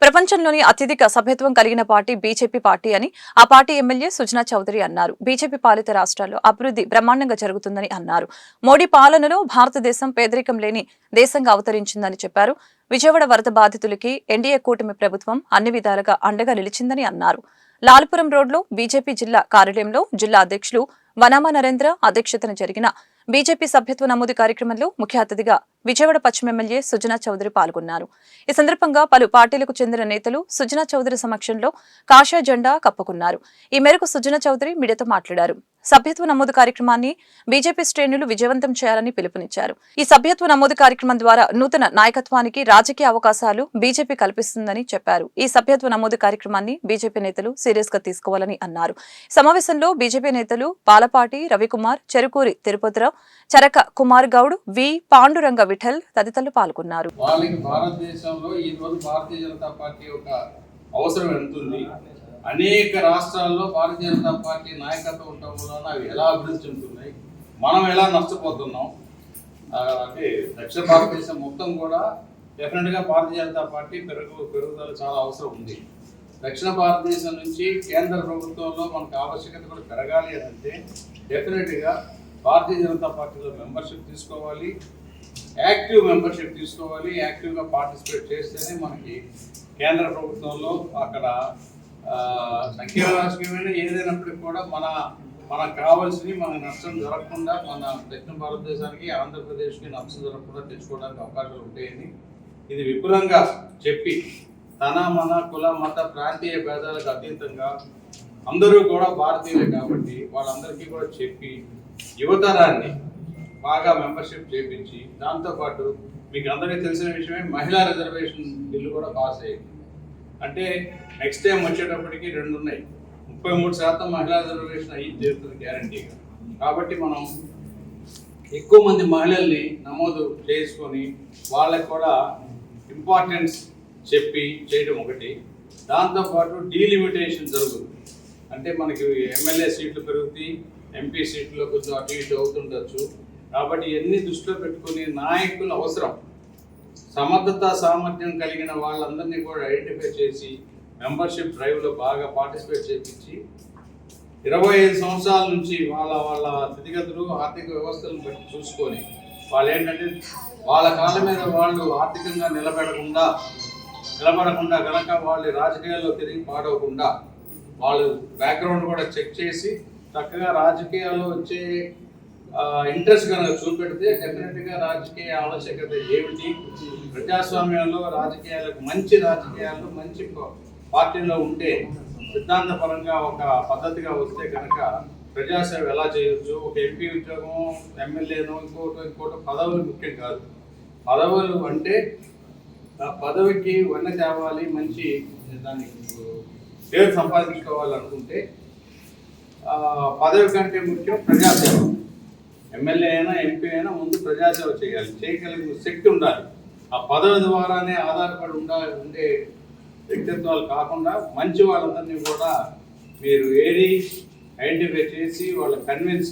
ప్రపంచంలోని అత్యధిక సభ్యత్వం కలిగిన పార్టీ బీజేపీ పార్టీ అని ఆ పార్టీ ఎమ్మెల్యే సుజనా చౌదరి అన్నారు. బీజేపీ పాలిత రాష్ట్రాల్లో అభివృద్ధి బ్రహ్మాండంగా జరుగుతుందని అన్నారు. మోడీ పాలనలో భారతదేశం పేదరికం లేని దేశంగా అవతరించిందని చెప్పారు. విజయవాడ వరద బాధితులకి ఎన్డీఏ కూటమి ప్రభుత్వం అన్ని విధాలుగా అండగా నిలిచిందని అన్నారు. లాల్పురం రోడ్లో బీజేపీ జిల్లా కార్యాలయంలో జిల్లా అధ్యక్షులు వనామా నరేంద్ర అధ్యక్షతన జరిగిన బీజేపీ సభ్యత్వ నమోదు కార్యక్రమంలో ముఖ్య అతిథిగా విజయవాడ పశ్చిమ ఎమ్మెల్యే సుజనా చౌదరి పాల్గొన్నారు. ఈ సందర్భంగా పలు పార్టీలకు చెందిన నేతలు సుజనా చౌదరి సమక్షంలో కాషాయ జెండా కప్పుకున్నారు. ఈ మేరకు సుజనా చౌదరి మీడియాతో మాట్లాడారు. సభ్యత్వ నమోదు కార్యక్రమాన్ని బీజేపీ శ్రేణులు విజయవంతం చేయాలని పిలుపునిచ్చారు. ఈ సభ్యత్వ నమోదు కార్యక్రమం ద్వారా నూతన నాయకత్వానికి రాజకీయ అవకాశాలు బీజేపీ కల్పిస్తుందని చెప్పారు. ఈ సభ్యత్వ నమోదు కార్యక్రమాన్ని బీజేపీ నేతలు సీరియస్ గా తీసుకోవాలని అన్నారు. సమావేశంలో బీజేపీ నేతలు పాలపాటి రవికుమార్, చెరుకూరి తిరుపతిరావు, చరక కుమార్ గౌడ్, వి పాండురంగ విఠల్ తదితరులు పాల్గొన్నారు. భారతదేశంలో ఈ రోజు భారతీయ జనతా పార్టీ యొక్క అవసరం ఎంతుంది. అనేక రాష్ట్రాల్లో భారతీయ జనతా పార్టీ నాయకత్వం ఉండటం వలన అవి ఎలా అభివృద్ధి చెందుతున్నాయి, మనం ఎలా నష్టపోతున్నాం. అంటే దక్షిణ భారతదేశం మొత్తం కూడా డెఫినెట్గా భారతీయ జనతా పార్టీ పెరుగుదల చాలా అవసరం ఉంది. దక్షిణ భారతదేశం నుంచి కేంద్ర ప్రభుత్వంలో మనకు ఆవశ్యకత కూడా పెరగాలి అంటే డెఫినెట్గా భారతీయ జనతా పార్టీలో మెంబర్షిప్ తీసుకోవాలి, యాక్టివ్ మెంబర్షిప్ తీసుకోవాలి. యాక్టివ్గా పార్టిసిపేట్ చేస్తేనే మనకి కేంద్ర ప్రభుత్వంలో అక్కడ సంఖ్యా రాజకీయమైన ఏదైనప్పటికీ కూడా మనకు కావాల్సినవి మనకు నష్టం జరగకుండా, మన దక్షిణ భారతదేశానికి ఆంధ్రప్రదేశ్కి నష్టం జరగకుండా తెచ్చుకోవడానికి అవకాశాలు ఉంటాయని ఇది విపులంగా చెప్పి మన కుల మత ప్రాంతీయ భేదాలకు అతీతంగా అందరూ కూడా భారతీయులే కాబట్టి వాళ్ళందరికీ కూడా చెప్పి యువతరాన్ని బాగా మెంబర్షిప్ చేయించి, దాంతోపాటు మీకు అందరికీ తెలిసిన విషయమే మహిళా రిజర్వేషన్ బిల్లు కూడా పాస్ అయ్యింది. అంటే నెక్స్ట్ టైం వచ్చేటప్పటికి 2 ఉన్నాయి. 33% మహిళా రిజర్వేషన్ అయ్యి చేస్తుంది గ్యారంటీగా. కాబట్టి మనం ఎక్కువ మంది మహిళల్ని నమోదు చేసుకొని వాళ్ళకి కూడా ఇంపార్టెన్స్ చెప్పి చేయడం ఒకటి. దాంతోపాటు డీలిమిటేషన్ జరుగుతుంది. అంటే మనకి ఎమ్మెల్యే సీట్లు పెరుగుతాయి, ఎంపీ సీట్లో కొంచెం అటు ఇటు అవుతుండొచ్చు. కాబట్టి ఇవన్నీ దృష్టిలో పెట్టుకుని నాయకుల అవసరం, సమర్థత సామర్థ్యం కలిగిన వాళ్ళందరినీ కూడా ఐడెంటిఫై చేసి మెంబర్షిప్ డ్రైవ్లో బాగా పార్టిసిపేట్ చేయించి 25 సంవత్సరాల నుంచి వాళ్ళ స్థితిగతులు ఆర్థిక వ్యవస్థలను బట్టి చూసుకొని వాళ్ళు ఏంటంటే వాళ్ళ కాళ్ళ మీద వాళ్ళు ఆర్థికంగా నిలబడకుండా కనుక వాళ్ళు రాజకీయాల్లో తిరిగి పాడవకుండా వాళ్ళు బ్యాక్గ్రౌండ్ కూడా చెక్ చేసి చక్కగా రాజకీయాల్లో వచ్చే ఇంట్రెస్ట్ కనుక చూపెడితే డెఫినెట్గా రాజకీయ ఆవశ్యకత ఏమిటి, ప్రజాస్వామ్యంలో మంచి రాజకీయాలు మంచి పార్టీలో ఉంటే సిద్ధాంతపరంగా ఒక పద్ధతిగా వస్తే కనుక ప్రజాసేవ ఎలా చేయొచ్చు. ఒక ఎంపీ ఉద్యోగం, ఎమ్మెల్యేనో ఇంకోటి పదవులు ముఖ్యం కాదు. పదవులు అంటే ఆ పదవికి వన్న తేవాలి, మంచి దానికి పేరు సంపాదించుకోవాలనుకుంటే పదవి కంటే ముఖ్యం ప్రజాసేవ. ఎమ్మెల్యే అయినా ఎంపీ అయినా ముందు ప్రజాసేవ చేయగలిగిన శక్తి ఉండాలి. ఆ పదవి ద్వారానే ఆధారపడి ఉండే వ్యక్తిత్వాలు కాకుండా మంచి వాళ్ళందరినీ కూడా మీరు ఐడెంటిఫై చేసి వాళ్ళని కన్విన్స్ చేసి